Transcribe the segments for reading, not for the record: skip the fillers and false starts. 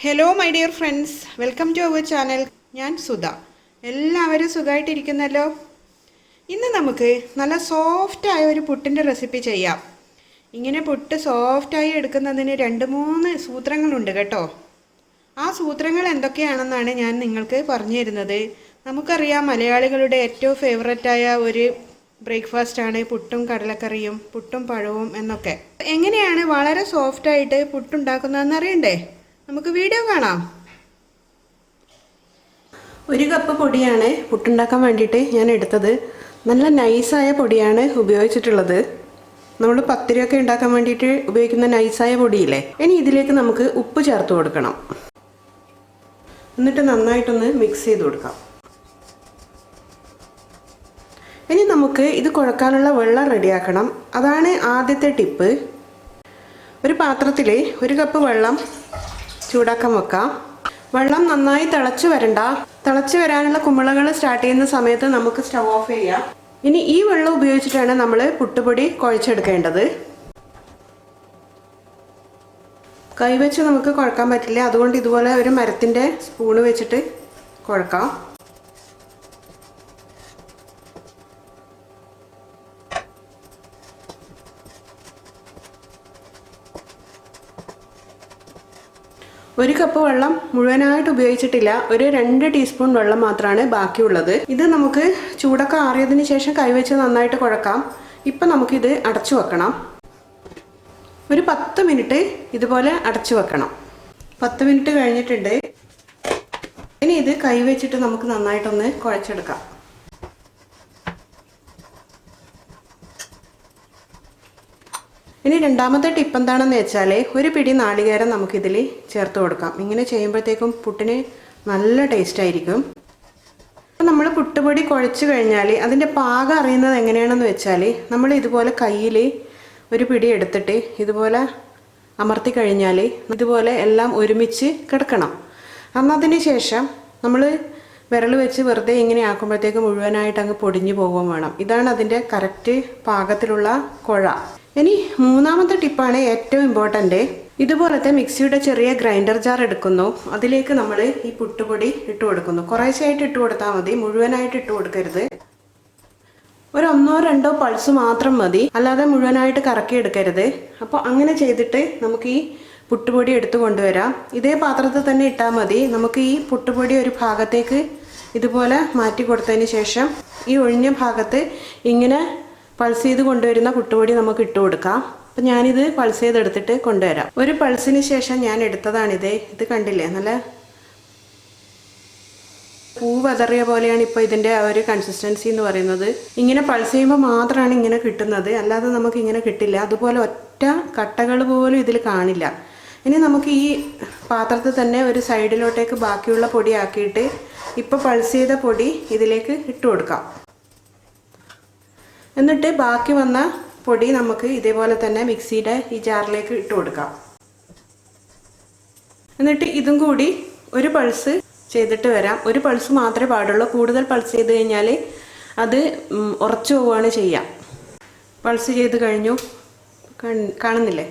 Hello my dear friends, welcome to our channel. ഞാൻ സുധ. എല്ലാവരും സുഖമായിട്ടിരിക്കുന്നല്ലോ. ഇന്ന് നമുക്ക് നല്ല സോഫ്റ്റായ ഒരു പുട്ടിൻ്റെ റെസിപ്പി ചെയ്യാം. ഇങ്ങനെ പുട്ട് സോഫ്റ്റായി എടുക്കുന്നതിന് 2-3 സൂത്രങ്ങളുണ്ട് കേട്ടോ. ആ സൂത്രങ്ങൾ എന്തൊക്കെയാണെന്നാണ് ഞാൻ നിങ്ങൾക്ക് പറഞ്ഞു തരുന്നത്. നമുക്കറിയാം, മലയാളികളുടെ ഏറ്റവും ഫേവററ്റായ ഒരു ബ്രേക്ക്ഫാസ്റ്റാണ് പുട്ടും കടലക്കറിയും, പുട്ടും പഴവും എന്നൊക്കെ. എങ്ങനെയാണ് വളരെ സോഫ്റ്റായിട്ട് പുട്ടുണ്ടാക്കുന്നതെന്ന് അറിയണ്ടേ? നമുക്ക് വീഡിയോ കാണാം. 1 കപ്പ് പൊടിയാണ് പുട്ടുണ്ടാക്കാൻ വേണ്ടിയിട്ട് ഞാൻ എടുത്തത്. നല്ല നൈസായ പൊടിയാണ് ഉപയോഗിച്ചിട്ടുള്ളത്. നമ്മൾ പത്തിരിയൊക്കെ ഉണ്ടാക്കാൻ വേണ്ടിയിട്ട് ഉപയോഗിക്കുന്ന നൈസായ പൊടിയില്ലേ. ഇനി ഇതിലേക്ക് നമുക്ക് ഉപ്പ് ചേർത്ത് കൊടുക്കണം. എന്നിട്ട് നന്നായിട്ടൊന്ന് മിക്സ് ചെയ്ത് കൊടുക്കാം. ഇനി നമുക്ക് ഇത് കുഴക്കാനുള്ള വെള്ളം റെഡിയാക്കണം. അതാണ് ആദ്യത്തെ ടിപ്പ്. ഒരു പാത്രത്തിൽ 1 കപ്പ് വെള്ളം ചൂടാക്കാൻ വെക്കാം. വെള്ളം നന്നായി തിളച്ച് വരണ്ട. തിളച്ച് വരാനുള്ള കുമിളകൾ സ്റ്റാർട്ട് ചെയ്യുന്ന സമയത്ത് നമുക്ക് സ്റ്റൗ ഓഫ് ചെയ്യാം. ഇനി ഈ വെള്ളം ഉപയോഗിച്ചിട്ടാണ് നമ്മൾ പുട്ടുപൊടി കുഴച്ചെടുക്കേണ്ടത്. കൈവച്ച് നമുക്ക് കുഴക്കാൻ പറ്റില്ല. അതുകൊണ്ട് ഇതുപോലെ ഒരു മരത്തിൻ്റെ സ്പൂണ് വെച്ചിട്ട് കുഴക്കാം. ഒരു കപ്പ് വെള്ളം മുഴുവനായിട്ട് ഉപയോഗിച്ചിട്ടില്ല. ഒരു 2 ടീസ്പൂൺ വെള്ളം മാത്രമാണ് ബാക്കിയുള്ളത്. ഇത് നമുക്ക് ചൂടൊക്കെ ആറിയതിന് ശേഷം കൈവച്ച് നന്നായിട്ട് കുഴക്കാം. ഇപ്പം നമുക്കിത് അടച്ചു വെക്കണം. ഒരു 10 മിനിറ്റ് ഇതുപോലെ അടച്ചു വെക്കണം. 10 മിനിറ്റ് കഴിഞ്ഞിട്ടുണ്ട്. ഇനി ഇത് കൈവച്ചിട്ട് നമുക്ക് നന്നായിട്ടൊന്ന് കുഴച്ചെടുക്കാം. ഇനി രണ്ടാമത്തെ ടിപ്പ് എന്താണെന്ന് വെച്ചാൽ, ഒരു പിടി നാളികേരം നമുക്കിതിൽ ചേർത്ത് കൊടുക്കാം. ഇങ്ങനെ ചെയ്യുമ്പോഴത്തേക്കും പുട്ടിന് നല്ല ടേസ്റ്റ് ആയിരിക്കും. നമ്മൾ പുട്ടുപൊടി കുഴച്ച് കഴിഞ്ഞാൽ അതിൻ്റെ പാകം അറിയുന്നത് എങ്ങനെയാണെന്ന് വെച്ചാൽ, നമ്മൾ ഇതുപോലെ കയ്യിൽ ഒരു പിടി എടുത്തിട്ട് ഇതുപോലെ അമർത്തി കഴിഞ്ഞാൽ ഇതുപോലെ എല്ലാം ഒരുമിച്ച് കിടക്കണം. എന്നതിന് ശേഷം നമ്മൾ വിരൽ വെച്ച് വെറുതെ ഇങ്ങനെ ആക്കുമ്പോഴത്തേക്ക് മുഴുവനായിട്ട് അങ്ങ് പൊടിഞ്ഞു പോകുകയും വേണം. ഇതാണ് അതിൻ്റെ കറക്റ്റ് പാകത്തിലുള്ള കുഴ. ഇനി മൂന്നാമത്തെ ടിപ്പാണ് ഏറ്റവും ഇമ്പോർട്ടൻ്റ്. ഇതുപോലത്തെ മിക്സിയുടെ ചെറിയ ഗ്രൈൻഡർ ജാർ എടുക്കുന്നു. അതിലേക്ക് നമ്മൾ ഈ പുട്ടുപൊടി ഇട്ട് കൊടുക്കുന്നു. കുറേശ്ശായിട്ട് ഇട്ട് കൊടുത്താൽ മതി, മുഴുവനായിട്ട് ഇട്ട് കൊടുക്കരുത്. ഒരു 1-2 പൾസ് മാത്രം മതി, അല്ലാതെ മുഴുവനായിട്ട് കറക്കി എടുക്കരുത്. അപ്പോൾ അങ്ങനെ ചെയ്തിട്ട് നമുക്ക് ഈ പുട്ടുപൊടി എടുത്തു കൊണ്ടുവരാം. ഇതേ പാത്രത്തിൽ തന്നെ ഇട്ടാൽ മതി. നമുക്ക് ഈ പുട്ടുപൊടി ഒരു ഭാഗത്തേക്ക് ഇതുപോലെ മാറ്റി കൊടുത്തതിന് ശേഷം ഈ ഒഴിഞ്ഞ ഭാഗത്ത് ഇങ്ങനെ പൾസ് ചെയ്ത് കൊണ്ടുവരുന്ന പുട്ടുപൊടി നമുക്ക് ഇട്ട് കൊടുക്കാം. അപ്പം ഞാനിത് പൾസ് ചെയ്തെടുത്തിട്ട് കൊണ്ടുവരാം. ഒരു പൾസിന് ശേഷം ഞാൻ എടുത്തതാണിത്. ഇത് കണ്ടില്ലേ, നല്ല പൂ വതറിയ പോലെയാണ് ഇപ്പോൾ ഇതിൻ്റെ ആ ഒരു കൺസിസ്റ്റൻസി എന്ന് പറയുന്നത്. ഇങ്ങനെ പൾസ് ചെയ്യുമ്പോൾ മാത്രമാണ് ഇങ്ങനെ കിട്ടുന്നത്, അല്ലാതെ നമുക്ക് ഇങ്ങനെ കിട്ടില്ല. അതുപോലെ ഒറ്റ കട്ടകൾ പോലും ഇതിൽ കാണില്ല. ഇനി നമുക്ക് ഈ പാത്രത്തിൽ തന്നെ ഒരു സൈഡിലോട്ടേക്ക് ബാക്കിയുള്ള പൊടി ആക്കിയിട്ട് ഇപ്പോൾ പൾസ് ചെയ്ത പൊടി ഇതിലേക്ക് ഇട്ട് കൊടുക്കാം. എന്നിട്ട് ബാക്കി വന്ന പൊടി നമുക്ക് ഇതേപോലെ തന്നെ മിക്സിയുടെ ഈ ജാറിലേക്ക് ഇട്ട് കൊടുക്കാം. എന്നിട്ട് ഇതും കൂടി ഒരു പൾസ് ചെയ്തിട്ട് വരാം. ഒരു പൾസ് മാത്രമേ പാടുള്ളൂ. കൂടുതൽ പൾസ് ചെയ്ത് കഴിഞ്ഞാൽ അത് ഉറച്ചു പോവുകയാണ് ചെയ്യുക. പൾസ് ചെയ്ത് കഴിഞ്ഞു, കാണുന്നില്ലേ?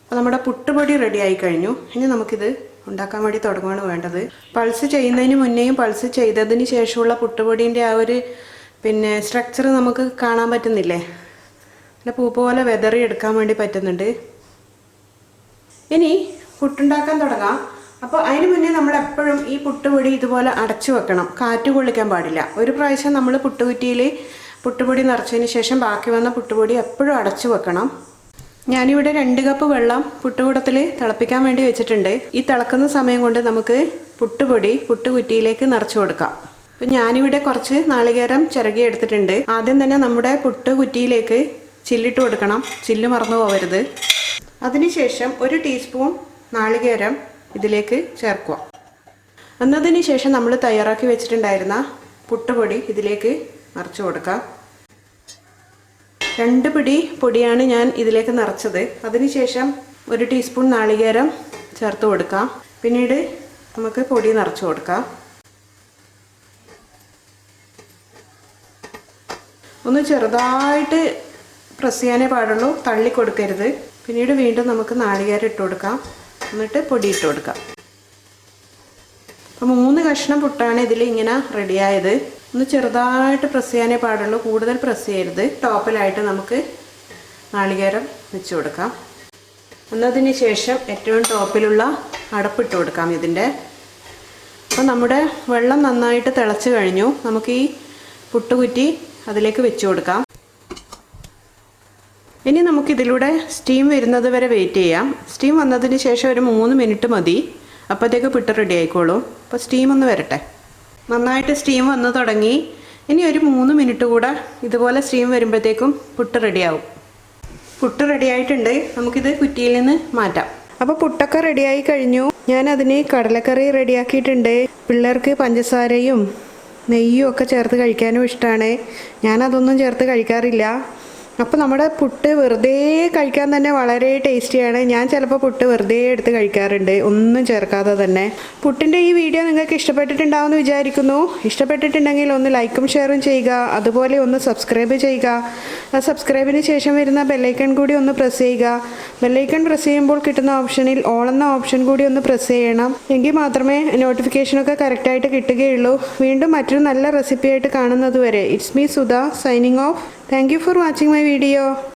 അപ്പോൾ നമ്മുടെ പുട്ടുപൊടി റെഡി ആയി കഴിഞ്ഞു. ഇനി നമുക്കിത് ഉണ്ടാക്കാൻ വേണ്ടി തുടങ്ങുകയാണ് വേണ്ടത്. പൾസ് ചെയ്യുന്നതിന് മുന്നേയും പൾസ് ചെയ്തതിന് ശേഷമുള്ള പുട്ടുപൊടീൻ്റെ ആ ഒരു സ്ട്രക്ചർ നമുക്ക് കാണാൻ പറ്റുന്നില്ലേ? അല്ല, പൂ പോലെ വെതറി എടുക്കാൻ വേണ്ടി പറ്റുന്നുണ്ട്. ഇനി പുട്ടുണ്ടാക്കാൻ തുടങ്ങാം. അപ്പോൾ അതിന് മുന്നേ നമ്മൾ എപ്പോഴും ഈ പുട്ടുപൊടി ഇതുപോലെ അടച്ചു വെക്കണം. കാറ്റ് കൊള്ളിക്കാൻ പാടില്ല. ഒരു പ്രാവശ്യം നമ്മൾ പുട്ടുകുറ്റിയിൽ പുട്ടുപൊടി നിറച്ചതിന് ശേഷം ബാക്കി വന്ന പുട്ടുപൊടി എപ്പോഴും അടച്ചു വെക്കണം. ഞാനിവിടെ 2 കപ്പ് വെള്ളം പുട്ടുകൂടത്തിൽ തിളപ്പിക്കാൻ വേണ്ടി വെച്ചിട്ടുണ്ട്. ഈ തിളക്കുന്ന സമയം കൊണ്ട് നമുക്ക് പുട്ടുപൊടി പുട്ടുകുറ്റിയിലേക്ക് നിറച്ചു കൊടുക്കാം. അപ്പം ഞാനിവിടെ കുറച്ച് നാളികേരം ചിരകി എടുത്തിട്ടുണ്ട്. ആദ്യം തന്നെ നമ്മുടെ പുട്ടുകുറ്റിയിലേക്ക് ചില്ലിട്ട് കൊടുക്കണം. ചില്ല് മറന്നു പോകരുത്. അതിനുശേഷം 1 ടീസ്പൂൺ നാളികേരം ഇതിലേക്ക് ചേർക്കുക. എന്നതിന് ശേഷം നമ്മൾ തയ്യാറാക്കി വെച്ചിട്ടുണ്ടായിരുന്ന പുട്ടുപൊടി ഇതിലേക്ക് നിറച്ചു കൊടുക്കാം. 2 പിടി പൊടിയാണ് ഞാൻ ഇതിലേക്ക് നിറച്ചത്. അതിനുശേഷം 1 ടീസ്പൂൺ നാളികേരം ചേർത്ത് കൊടുക്കാം. പിന്നീട് നമുക്ക് പൊടി നിറച്ചു കൊടുക്കാം. ഒന്ന് ചെറുതായിട്ട് പ്രസ് ചെയ്യാനേ പാടുള്ളൂ, തള്ളി കൊടുക്കരുത്. പിന്നീട് വീണ്ടും നമുക്ക് നാളികേരം ഇട്ട് കൊടുക്കാം. എന്നിട്ട് പൊടി ഇട്ട് കൊടുക്കാം. അപ്പോൾ 3 കഷ്ണം പുട്ടാണ് ഇതിൽ ഇങ്ങനെ റെഡിയായത്. ഒന്ന് ചെറുതായിട്ട് പ്രസ് ചെയ്യാനേ പാടുള്ളൂ, കൂടുതൽ പ്രസ് ചെയ്യരുത്. ടോപ്പിലായിട്ട് നമുക്ക് നാളികേരം വെച്ച് കൊടുക്കാം. എന്നതിന് ശേഷം ഏറ്റവും ടോപ്പിലുള്ള അടപ്പിട്ട് കൊടുക്കാം ഇതിൻ്റെ. അപ്പോൾ നമ്മുടെ വെള്ളം നന്നായിട്ട് തിളച്ച് കഴിഞ്ഞു. നമുക്ക് ഈ പുട്ടുകുറ്റി അതിലേക്ക് വെച്ച് കൊടുക്കാം. ഇനി നമുക്കിതിലൂടെ സ്റ്റീം വരുന്നത് വരെ വെയിറ്റ് ചെയ്യാം. സ്റ്റീം വന്നതിന് ശേഷം ഒരു 3 മിനിറ്റ് മതി. അപ്പോഴത്തേക്ക് പുട്ട് റെഡി ആയിക്കോളും. അപ്പോൾ സ്റ്റീം ഒന്ന് വരട്ടെ. നന്നായിട്ട് സ്റ്റീം വന്ന് തുടങ്ങി. ഇനി ഒരു 3 മിനിറ്റ് കൂടെ ഇതുപോലെ സ്റ്റീം വരുമ്പോഴത്തേക്കും പുട്ട് റെഡിയാവും. പുട്ട് റെഡിയായിട്ടുണ്ട്. നമുക്കിത് കുറ്റിയിൽ നിന്ന് മാറ്റാം. അപ്പോൾ പുട്ടൊക്കെ റെഡിയായി കഴിഞ്ഞു. ഞാനതിന് കടലക്കറി റെഡിയാക്കിയിട്ടുണ്ട്. പിള്ളേർക്ക് പഞ്ചസാരയും നെയ്യും ഒക്കെ ചേർത്ത് കഴിക്കാനും ഇഷ്ടമാണ്. ഞാനതൊന്നും ചേർത്ത് കഴിക്കാറില്ല. അപ്പോൾ നമ്മുടെ പുട്ട് വെറുതെ കഴിക്കാൻ തന്നെ വളരെ ടേസ്റ്റിയാണ്. ഞാൻ ചിലപ്പോൾ പുട്ട് വെറുതെ എടുത്ത് കഴിക്കാറുണ്ട്, ഒന്നും ചേർക്കാതെ തന്നെ. പുട്ടിൻ്റെ ഈ വീഡിയോ നിങ്ങൾക്ക് ഇഷ്ടപ്പെട്ടിട്ടുണ്ടാവുമെന്ന് വിചാരിക്കുന്നു. ഇഷ്ടപ്പെട്ടിട്ടുണ്ടെങ്കിൽ ഒന്ന് ലൈക്കും ഷെയറും ചെയ്യുക. അതുപോലെ ഒന്ന് സബ്സ്ക്രൈബ് ചെയ്യുക. ആ സബ്സ്ക്രൈബിന് ശേഷം വരുന്ന ബെല്ലൈക്കൺ കൂടി ഒന്ന് പ്രസ് ചെയ്യുക. ബെല്ലൈക്കൺ പ്രസ് ചെയ്യുമ്പോൾ കിട്ടുന്ന ഓപ്ഷനിൽ ഓൾ എന്ന ഓപ്ഷൻ കൂടി ഒന്ന് പ്രസ് ചെയ്യണം. എങ്കിൽ മാത്രമേ നോട്ടിഫിക്കേഷനൊക്കെ കറക്റ്റായിട്ട് കിട്ടുകയുള്ളൂ. വീണ്ടും മറ്റൊരു നല്ല റെസിപ്പിയായിട്ട് കാണുന്നത് വരെ it's me Sudha signing off. Thank you for watching my video.